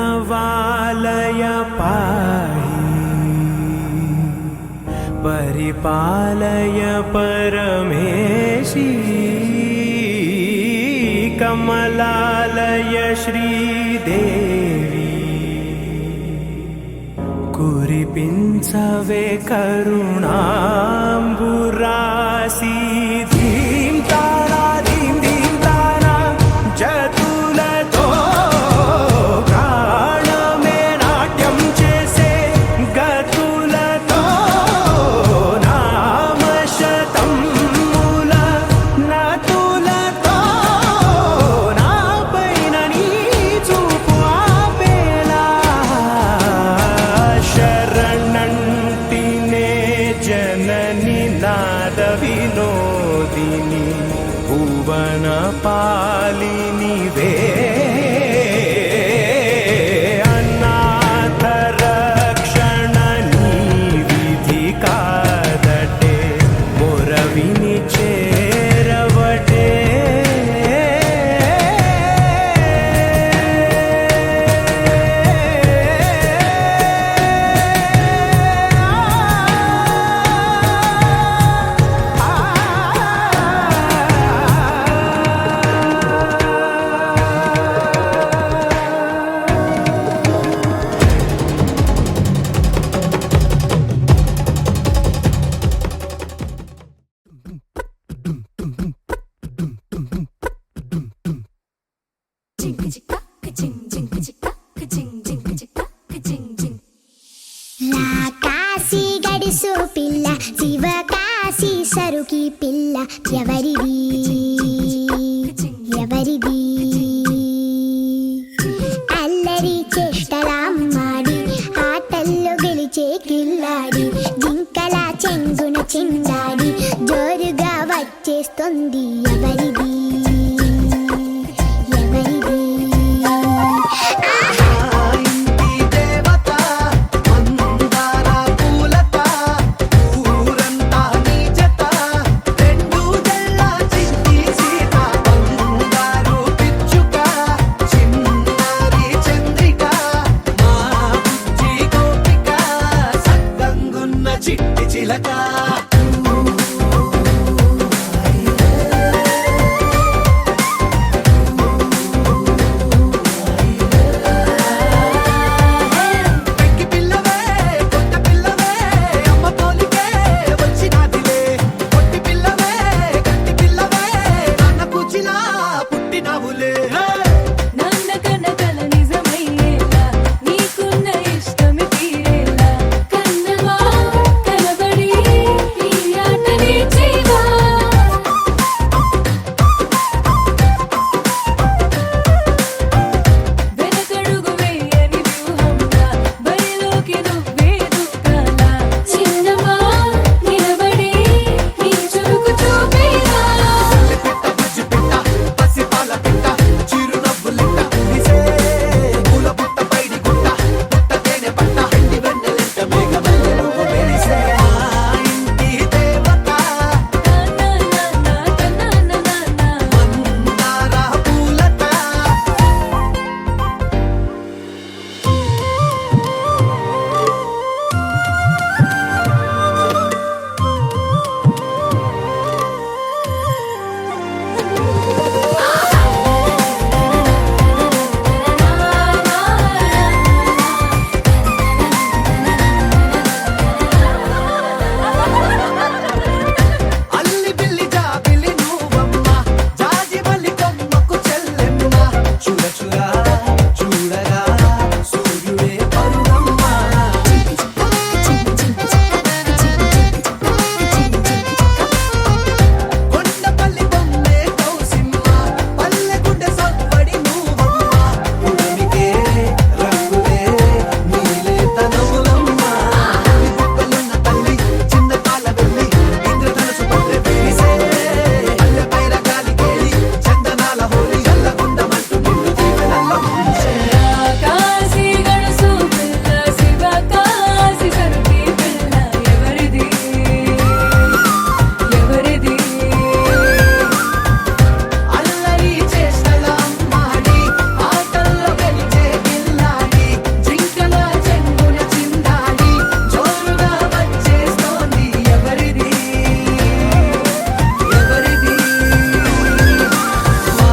प्रणवालय पाहि परिपालय परमेशी कमलालय श्रीदेवी कुरिपिंचवे करुणांबुरासी धीं तारा धीं धीं तारा जतुलतो प्राणमे नाट्यं चेसे गतुलतो नामशतं मूल नतुलतो नापैननी चूपु आपेला शरणंटिने जननी नाद विनोद కాశీ గడిసు పిల్ల శివకాశీ సరుకి పిల్ల ఎవరిది ఎవరిది అల్లరి చేష్టలామ్మాడి ఆటల్లో గెలిచే కిల్లాడి జింకల చెంగున చిందాడి జోరుగా వచ్చేస్తుంది ఎవరిది ఎవరిది చిట్టి చిలక పెక్కి పిల్లవే కొత్త పిల్లవే అమ్మ పోలికే వచ్చినాదిలే కొట్టి పిల్లవే గట్టి పిల్లవే నాన్న కూచిలా పుట్టినావులే నాన్న కనకల నిజమయ్యేలా నీకున్న ఇష్టమి తీరేలా కన్నవా కనబడి ఈ ఆటని చేవా వెనకడుగు వేయని వ్యూహంగా బరిలోకి నువ్వే దూకాలా చిన్నవా నిలబడి నీ చురుకు చూపేలా పిట్ట బుజ్జి పిట్ట పసిపాల పిట్ట చిరునవ్వులిట్ట నిసే పూల పుట్ట పైడి గుట్ట పుట్ట తేనె పట్ట ఎండి వెన్నెలెంట మేఘమల్లె నువ్వు మెరిసే ఆ ఇంటి దేవత మందార పూలత అల్లి బిల్లి జాబిలి నువ్వమ్మ జాజి మల్లి కొమ్మకు చెల్లెమ్మ చూడ చూడ చూడగా సూర్యుడే పరువమ్మ కొండపల్లి బొమ్మే కౌసిమ్మ పల్లె గుడ్డె సవ్వడి నువ్వమ్మ ఉడమికే రంగులే నీలే తనములమ్మ బుగ్గలున్న తల్లి చిన్న పాల వెళ్ళి ఇంద్రధనుసు పల్లె వేసే పల్లె పైర గాలి కేలి చందనాల హోలీ చల్లగుండమంటూ నిన్ను దీవెనల్లో ముంచే కాశీ గడుసు పిల్ల శివకాశి సరుకి పిల్ల ఎవరిది ఎవరిది అల్లరి చేష్టల అమ్మాడి ఆటల్లో గెలిచే గిల్లాడి జింకల చెంగున చిందాడి జోరుగా వచ్చేస్తోంది ఎవరిది ఎవరిది మా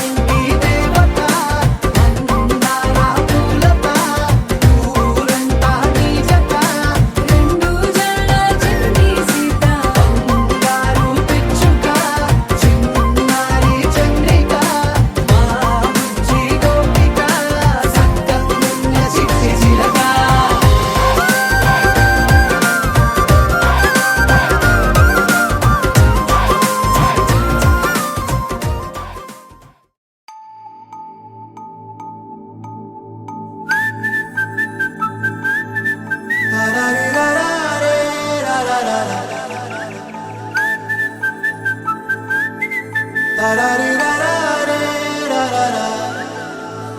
ఇంటి దేవత మందార పూలత ఊరంతా నీ జత రెండు జల్ల చిన్ని సీత బంగారు పిచ్చుక చిన్నారి చంద్రిక మా బుజ్జి గోపిక సక్కనున్న చిట్టి చిలక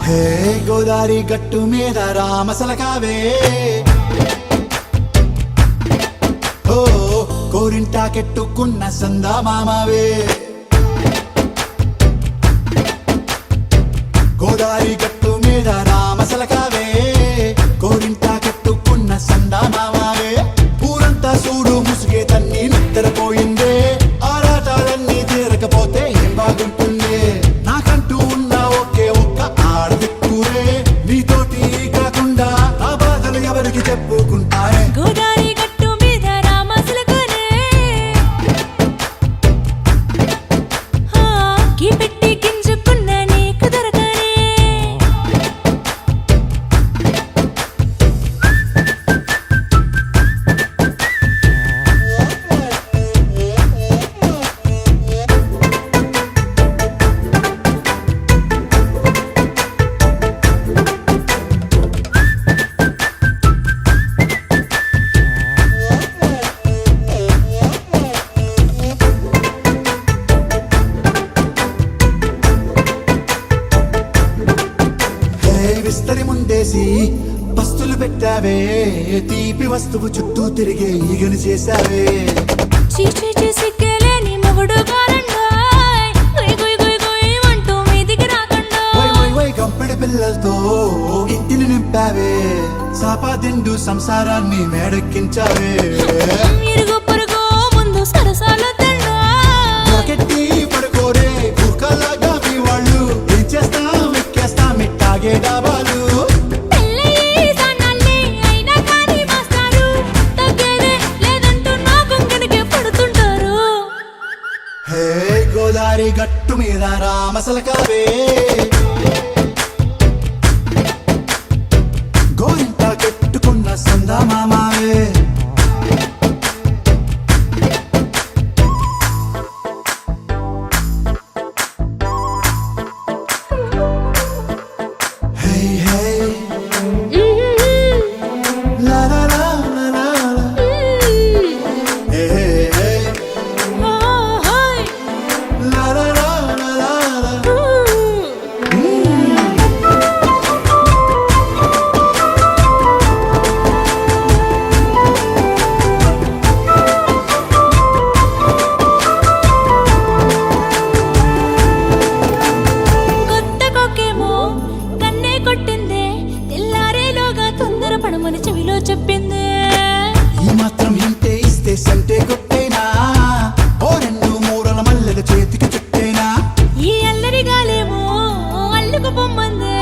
హే గోదారి గట్టు మీద రామసలకావే ఓ కోరింటాకెట్టుకున్న సందా మామవే గోదారి గట్టు మీద రామసలకావే కోరింటాకెట్టుకున్న సందా మామవే ఊరంతా చూడు ముసుగే తన్ని నిద్రపోయిందే ఆరాటాలన్నీ తీరకపోతే ఏం బాగుంటుందే నాకంటూ ఉన్న ఒకే ఒక్క ఆడదిక్కురే నీతోటి కాకుండా నా బాధలు ఎవరికి చెప్పుకుంటారే గోదారి గట్టు మీద రామసులకునే కీ పెట్టి గింజుకున్న నీకు దొరకనే విస్తరి ముందేసి పస్తులు పెట్టావే తీపి వస్తువు చుట్టూ తిరిగే ఈగను చేశావే చీచీ సిగ్గలేని మొగుడు గారండాయ్ గుయ్ గుయ్ గుయ్ గుయ్ అంటూ మీదికి రాకండా వై వై వై గంపెడి పిల్లలతో ఇంటిని నింపావే సాపాదిండు సంసారాన్ని మేడెక్కించావే ఇరుగు పొరుగు ముందు సరసాల తండా నాకెట్టి పడుకోరే కుక్కలాగా మీ వాళ్ళు ఏం చేస్తాం ఎక్కేస్తాం ఇట్టాగే డాబాలు పెళ్ళయి సన్నాళ్ళే అయినా కానీ మాస్తారు తగ్గేదే లేదంటూ నా కొంగనికే పడుతుంటారు హే గోదారి గట్టు మీద రామసలకావే గోరింట కట్టుకున్న సందమామావే హే హే లా లా లా లా లా లా. హే హే హే లా లా లా లా లా లా. కొత్త కొక్కేమో కన్నే కొట్టిందే తెల్లారేలోగా తొందర పడమని చెవిలో చెప్పిందే ఈ మాత్రం హింటే ఇస్తే సంటే కొట్టేనా ఓ రెండు మూరల మల్లెల చేతికి చుట్టేనా ఈ అల్లరి గాలేమో అల్లుకు పొమ్మందే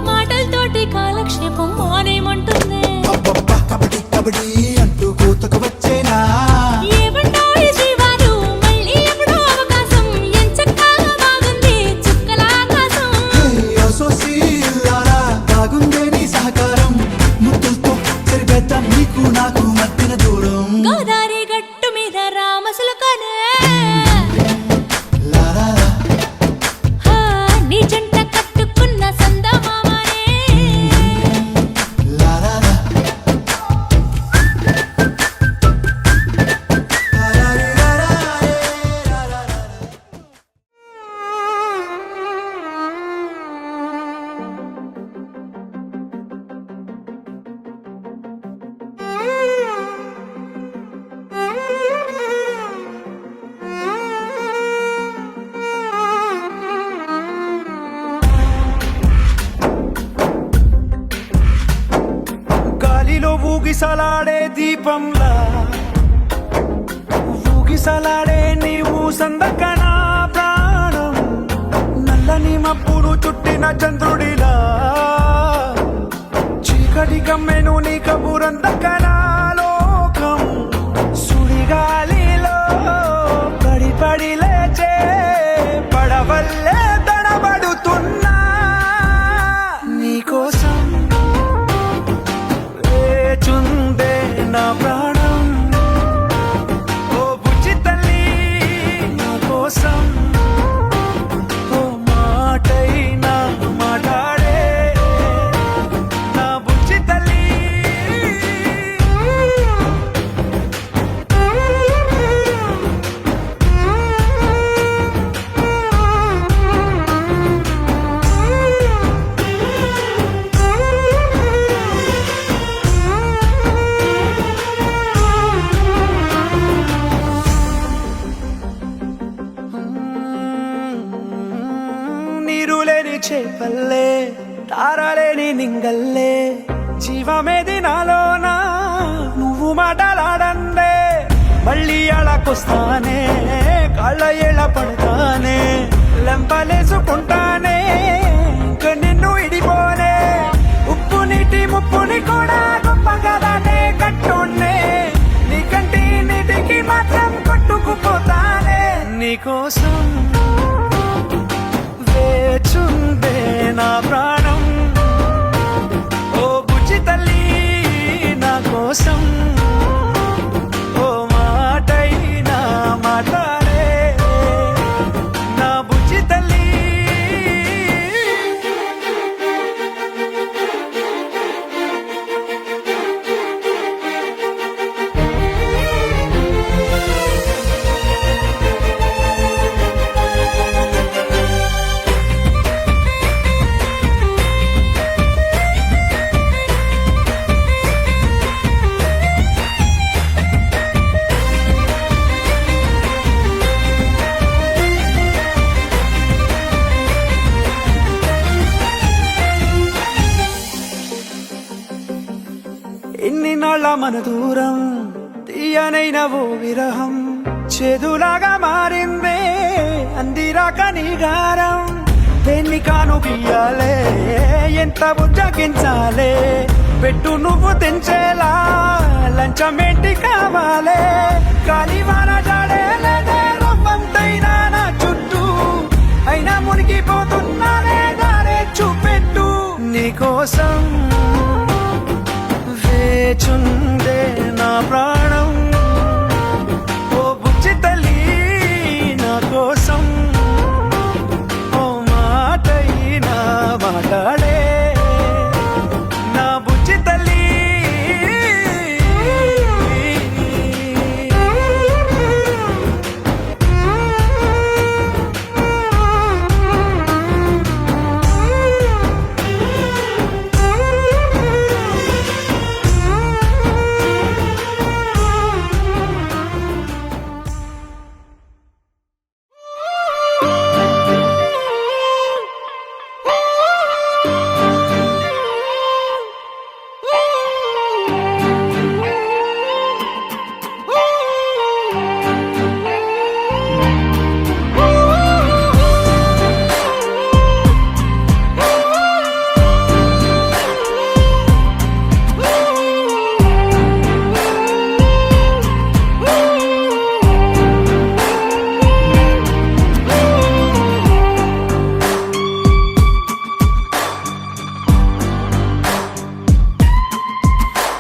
మాటలతోటి కాలక్షేపం మానేమంటుంది అబ్బబ్బా కబడ్డీ కబడ్డీ అంటూ కూతకు వచ్చేనా ఏమంటావు ఈ శ్రీవారు మళ్ళీ ఎప్పుడో అవకాశం ఎంచక్కా బాగుంది చుక్కల ఆకాశం హే అసోసి ఇల్లారా బాగుందే నీ సహకారం ముద్దులతో సరిపెద్దాం నీకు నాకు మధ్యన దూరం గోదారి గట్టు మీద రామసులకనే లా లా లా. హా, నీ జంట కట్టుకున్న సందమామనే లా లా లా. లా లా లా లా లా లా లా లా. గాలిలో ఊగిసలాడే దీపంలా ఊగిసలాడే నీవు సందకన ప్రాణం నల్లని మబ్బులు చుట్టిన చంద్రుడిలా చీకటి కమ్మెను నీ కబురందకన లోకం సుడిగాలిలో పడి పడి లేచే పడవల్లే తడబడుతున్నా నీకోసం వేచుందే నా ప్రాణం ఓ బుజ్జి తల్లి నా కోసం ఓ మాటైనా మాట్లాడే నా బుజ్జి తల్లి నీరు లేని చేపల్లే తారలేని నింగల్లే జీవమేది నాలోనా నువ్వు మాటలాడందే మళ్ళీ అళకొస్తానే కాళ్ళ ఏళ్ళ పడతానే లెంపలేసుకుంటానే ఇంక నిన్ను ఇడిపోనే ఉప్పు నీటి ముప్పుని కూడా గొప్పగా దాటే కట్టున్నే నీ కంటి నీటికి మాత్రం కొట్టుకుపోతానే నీకోసం వేచుందే నా ప్రాణం ఓ బుజ్జి తల్లి నా కోసం ఓ మాటైనా మాట్లాడే నా బుజ్జి తల్లి ఇన్నాళ్ళ మన దూరం తీయనైన ఓ విరహం చేదులాగా మారిందే అందిరాక నీగారం దేన్ని కాను బియ్యాలే ఎంత బుజ్జగించాలే పెట్టు నువ్వు తెంచేలా లంచమేంటి కావాలే కాలివాన జాడేలేదే రవ్వంతైనా నా చుట్టూ అయినా మునిగిపోతున్నానే దారే చూపెట్టు నీకోసం వేచుందే నా ప్రాణం ఓ బుజ్జి తల్లి నా కోసం ఓ మాటైనా మాట్లాడే నా బుజ్జి తల్లి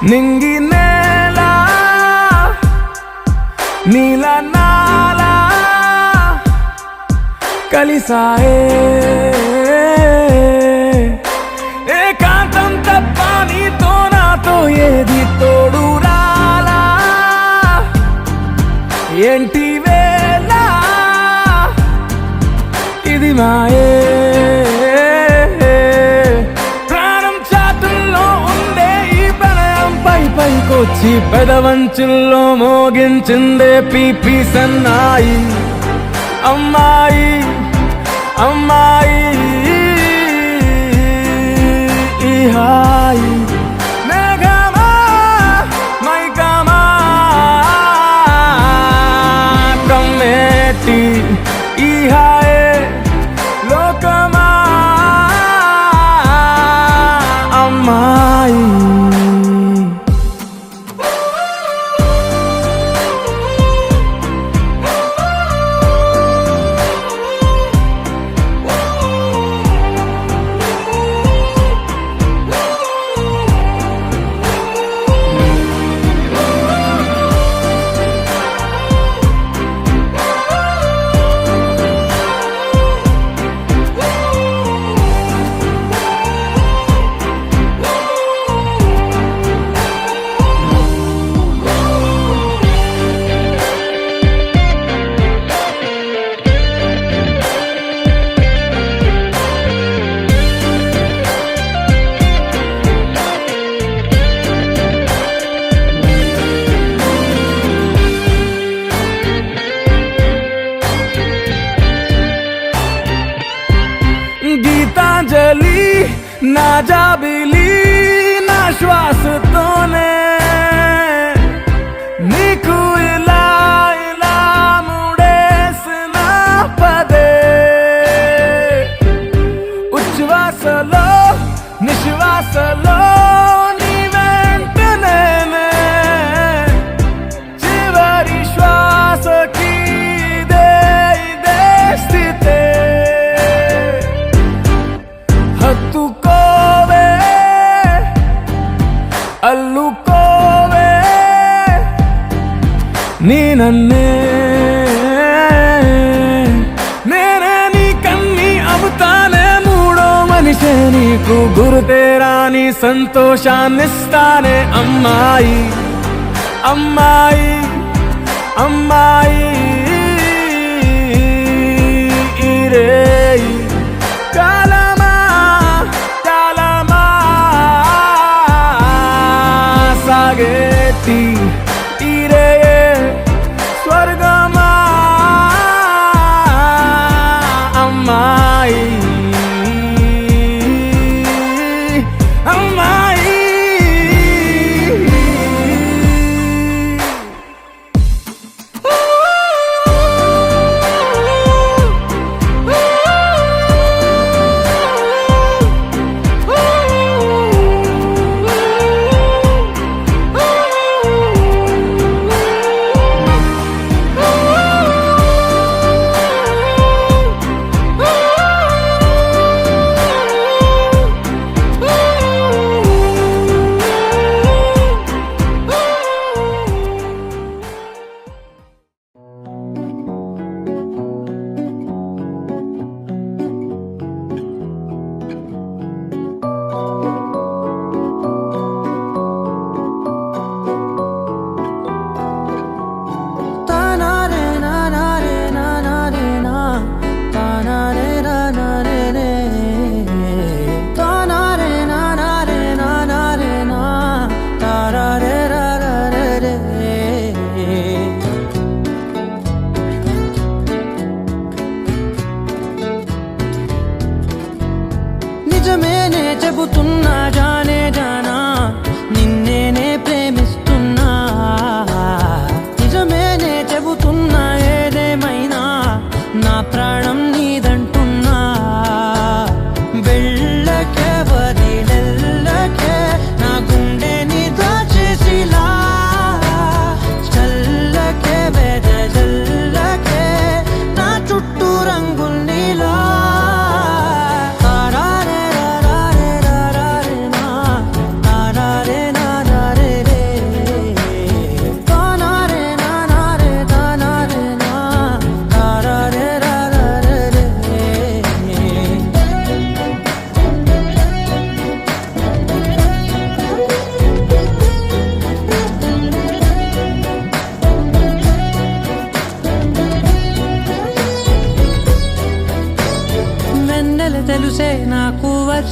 నింగి నేల నీల నాల కలిసాయే ఏకాంతం తప్ప నీతో నాతో ఏది తోడు రాలా ఏంటి వేళ ఇది మాయే పైకొచ్చి పెదవంచుల్లో మోగించిందే పీపీ సన్నాయి అమ్మాయి అమ్మాయి ఈ హాయి మేఘమా మైకమా కమ్మేటి ఈ హాయే లోకమా అమ్మాయి గీతాంజలి నా జాబిలి నా శ్వాసతోనే నీకు ఇలా ఇలా ముడేసిన పదే ఉచ్ఛ్వాసలో నిశ్వాసలో నీ వెంట నేనే చివరి శ్వాసకి ఇదే స్థితే హత్తుకోవే అల్లుకోవే నీ నన్నే నేనే నీ కన్ని అవుతానే మూడో మనిషే నీకు గురుతేరాని సంతోషాన్నిస్తానే అమ్మాయి అమ్మాయి అమ్మాయి ఇరే కాలమా కాలమా సాగేటి ఇరే స్వర్గమా అమ్మాయి అమ్మాయి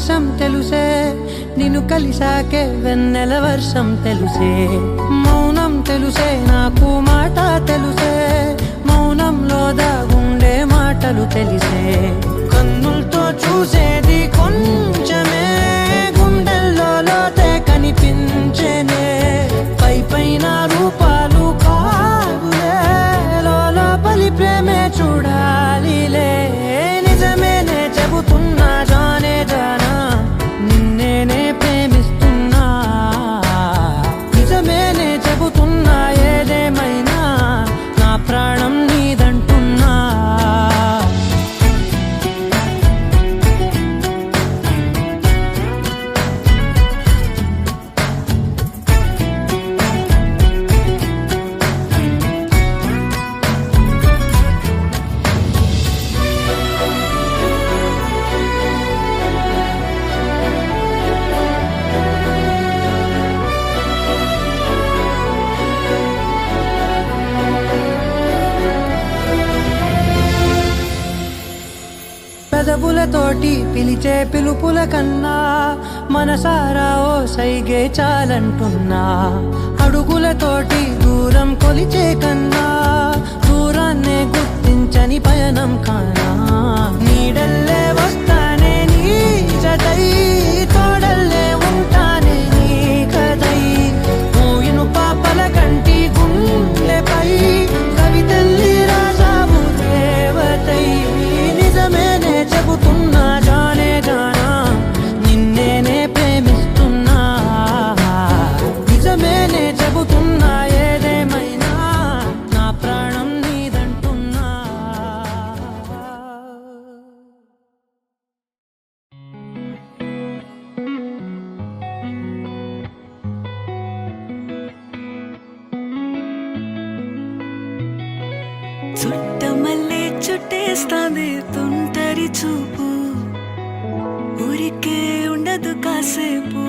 ఆకాశం తెలుసే, నిన్ను కలిసాకే వెన్నెల వర్షం తెలుసే. మౌనం తెలుసే నాకు మాట తెలుసే, మౌనంలో దాగుండే మాటలు తెలిసే. కన్నులతో చూసేది కొంచెమే, గుండెల్లో లోతే కనిపించేనే. పై పైన రూపాలు కాదులే, లోపలి ప్రేమే చూడాలిలే. నిజమేనే చెబుతున్నా జానే జానా, నిన్నేనే ప్రేమిస్తున్నా. నిజమేనే చెబుతున్నా ఏదేమైనా నా ప్రాణం నీదంటున్నా. పెదవులతోటి పిలిచే పిలుపుల కన్నా మనసారా ఓ సైగే చాలంటున్నా. అడుగులతోటి దూరం కొలిచే కన్నా దూరాన్నే గుర్తించని పయనం కానా. నీడల్లే వస్తానే నీ జతై, తోడల్లే ఉంటానే నీ కదై. మోయిను పాపల కంటి గుండెపై కవితల్లి రాజావు దేవతై. నిజమేనే చెబుతున్నా జానే జానా, నిన్నేనే ప్రేమిస్తున్నా. నిజమేనే చెబుతున్నా ఏదేమైనా నా ప్రాణం నీదంటున్నా. చుట్టమల్లే చుట్టేస్తాంది తుంటరి చూపు, ఊరికే ఉండదు కాసేపు.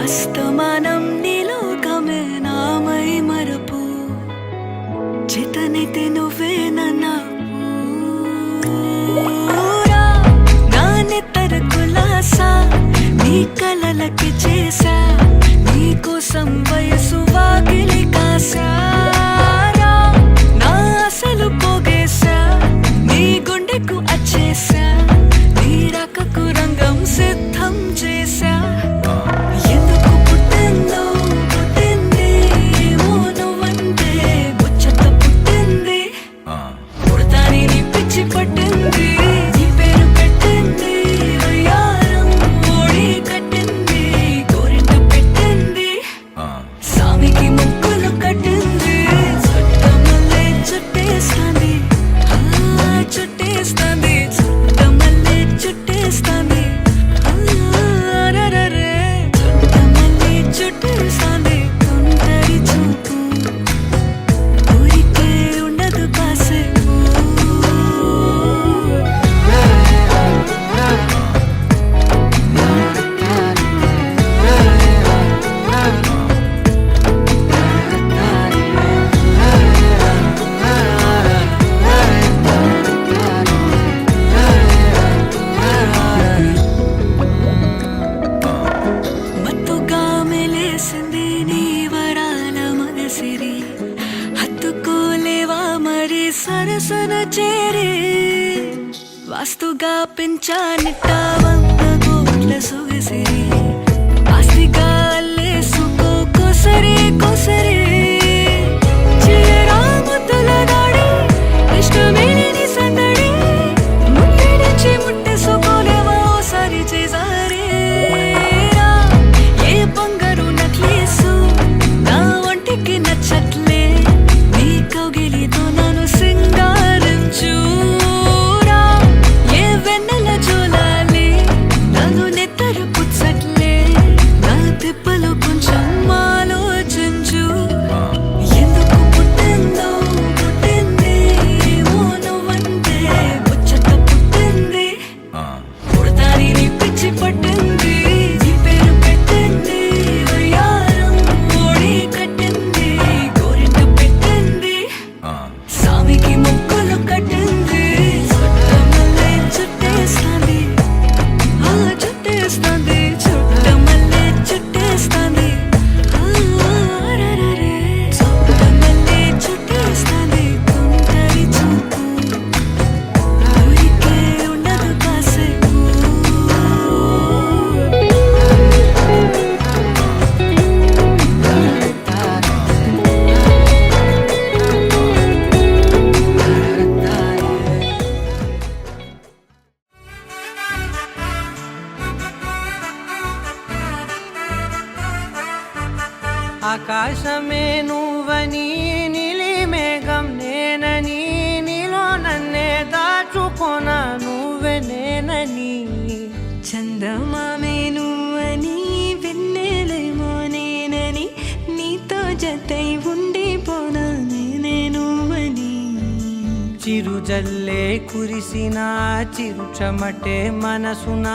అస్తమానం నీలోకమే నామై మరపు, చేతనైతే నువ్వే నన్నా. నా నెత్తర కులాసా నీ కలలకి చేసా, నీ కోసం వయసు వాకిలి కాసా. నా అసలు పోగేసా, నీ గుండెకు అచ్చేసా, నీ రాకకు రంగం సిద్ధం చేసా. ఎందుకు పుట్టిందో పుట్టింది, ఏమో నువ్వంటే ముచ్చట పుట్టింది. పుడతాని నీ పిచ్చి పట్టింది, నీ పేరు పెట్టింది వయ్యారం ఓడి కట్టింది. గోరింట పెట్టింది, సామికి ముక్కులు కట్టింది. చుట్టమల్లే చుట్టేస్తాంది, చుట్టేస్తాంది. చుట్టమల్లే చుట్టేస్తాంది, రరరే. చుట్టమల్లే చుట్టేస్తాంది తుంటరి చూపు, ఊరికే ఉండదు కాసేపు. మత్తుగా మెలేసింది నీ వరాల మగసిరి, హత్తుకోలేవా మరి సరసన చేరి. వాస్తుగా పెంచానిట్ట 100 కోట్ల సొగసిరి, ఆస్తిగా అల్లేసుకో కోసరి కోసరి. చిరరాముతుల దాడి ఇష్టమేని సందడి, ముట్టడిచి ముట్టేసుకోలేవా ఓసారి చేసారి. ఏ బంగారు నక్లేసు నా ఒంటికి నచ్చట్లే, నీ కౌగిలితో నన్ను సింగారించు. ఏ వెన్నెల జోలాలి చుట్టమల్లే చుట్టేస్తాంది చుట్టమల్లే చుట్టేస్తాంది తుంటరి చూపు ఊరికే ఉండదు కాసేపు ఆకాశమే నువ్వని నీలి మేఘం నేనని నీలో నన్నే దాచుకోన నువ్వే నేనని చందమామే నువ్వని వెన్నెలేమో నేనని నీతో జతై ఉండిపోనా నేనే నువ్వని చిరుజల్లే కురిసిన చిరు చెమటే మనసున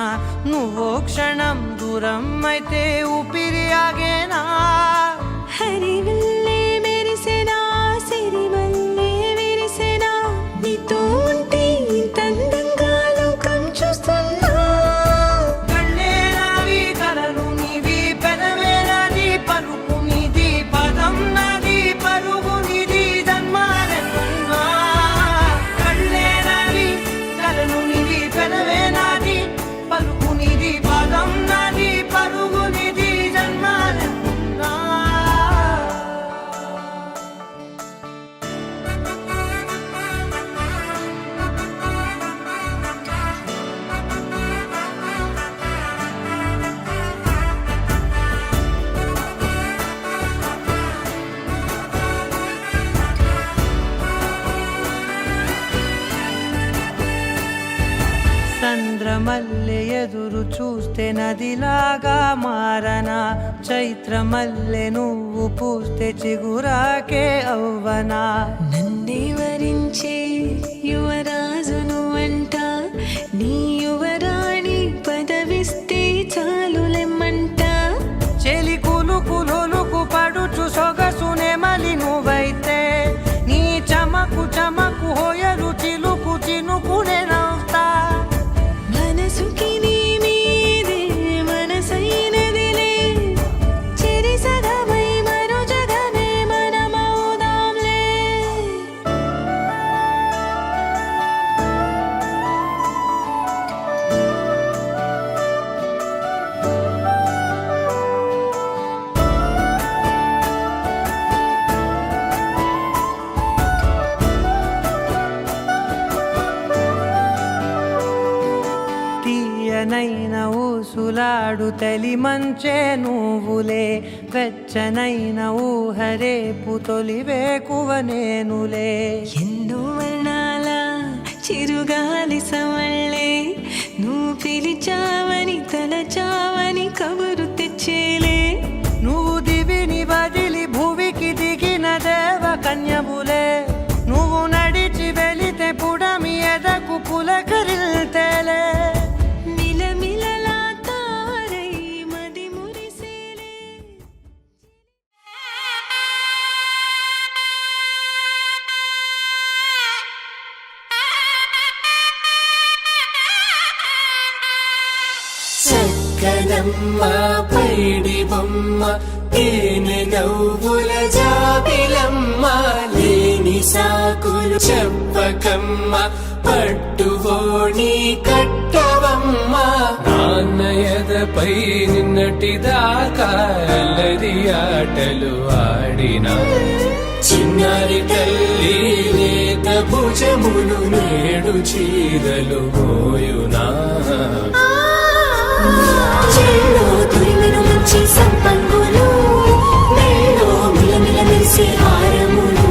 నువ్వో క్షణం దూరం అయితే ఊపిరి ఆగేనా హరివల్లే మెరిసెనా సిరివల్లే విరిసెనా నీతో ఉంటే ఇంత అందంగా లోకం చూస్తున్నా కళ్ళే నావి కలలు నీవి పెదవే నాది పలుకు నీది పదం నాది పరుగు నీది జన్మాలెన్నున్నా కళ్ళే నావి కలలు నీవి పెదవే నాది పలుకు నీది పదం నాది పరుగు నీది జన్మాలెన్నున్నా చంద్రమల్లె ఎదురు చూస్తే నదిలాగా మారనా చైత్రమల్లె నువ్వు పూస్తే చిగురాకే అవ్వనా నన్నే వరించే యువరాజు నువ్వంట నీ యువరాణి పదవిస్తే చాలులెమ్మంట చెలి కులుకు పడుచు సొగసునే మలి నువ్వైతే నీ చమకు చమకు హోయలు చిలుకు చినుకునే నవ్వుతా మనసుకి నీ మీదే మనసైనదిలే చెరి సగమై మరో జగమే మనమవుదాంలే తీయనైన ఊసులాడు తలి మంచే నువ్వులే వెచ్చనైన ఊహరేపు తొలి వేకువ నేనులే ఎన్నో వర్ణాల చిరుగాలి సవళ్ళే నువ్వు పిలిచావని తలచావని కబురు తెచ్చేలే నువ్వు దివిని వదిలి భూమికి దిగిన దేవ కన్యములే నువ్వు నడిచి వెళితే పుడమి ఎదకు పులకరిల్తేలే మిలమిలలా తారై మది మురిసేలే చక్కనమ్మ పైడి బొమ్మ తేనె నవ్వుల జాబిలమ్మ లేని సాకులు చెప్పకమ్మ పట్టువోణి కట్టవమ్మ నాన్నయదపై నిన్నటిదాకా అల్లరి ఆటలు ఆడినా చిన్నారి తల్లి లేత భుజములు నేడు చీరలు మోయునా చెల్లో తురిమిను మంచి సంపంగులు మెల్లో మిలమిల మెరిసే హారములు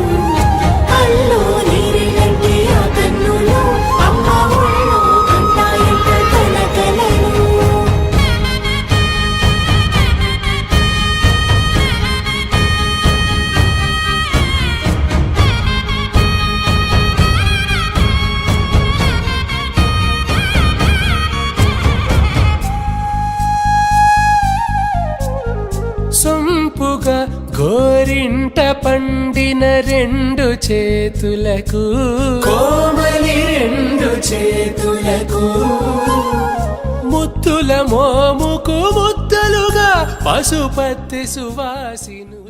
అల్లో నీరెలంటే ఆ కన్నులు అమ్మ ఒళ్ళో కంటాయంట తన కలను సొంపుగా గోరింట పండిన రెండు చేతులకు కోమలి రెండు చేతులకు ముత్తుల మోముకు ముద్దలుగా పశుపతి సువాసినులు.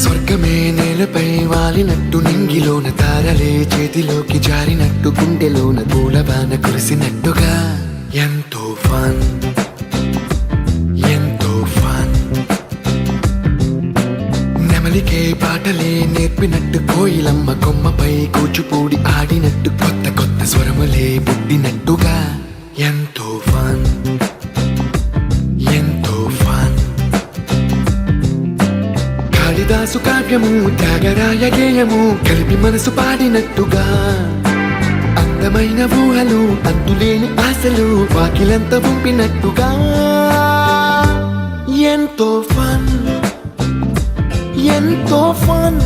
స్వర్గమే నేలపై వాలినట్టు నింగిలోన తారలే చేతిలోకి జారినట్టు గుండెలోన పూలవాన కురిసినట్టుగా ఎంతో ఫన్ ఎంతో ఫన్. నెమలికే పాటలే నేర్పినట్టు కోయిలమ్మ కొమ్మపై కూచిపూడి ఆడినట్టు కొత్త కొత్త స్వరములే పుట్టినట్టుగా ఎంతో ఫన్ ఎంతో ఫన్. కాళిదాసు కావ్యము త్యాగరాయ గేయము కలిపి మనసు పాడినట్టుగా అందమైన ఊహలు అంతులేని ఆశలు వాకిలంత పంపినట్టుగా ఎంతో ఫన్ ఎంతో ఫన్.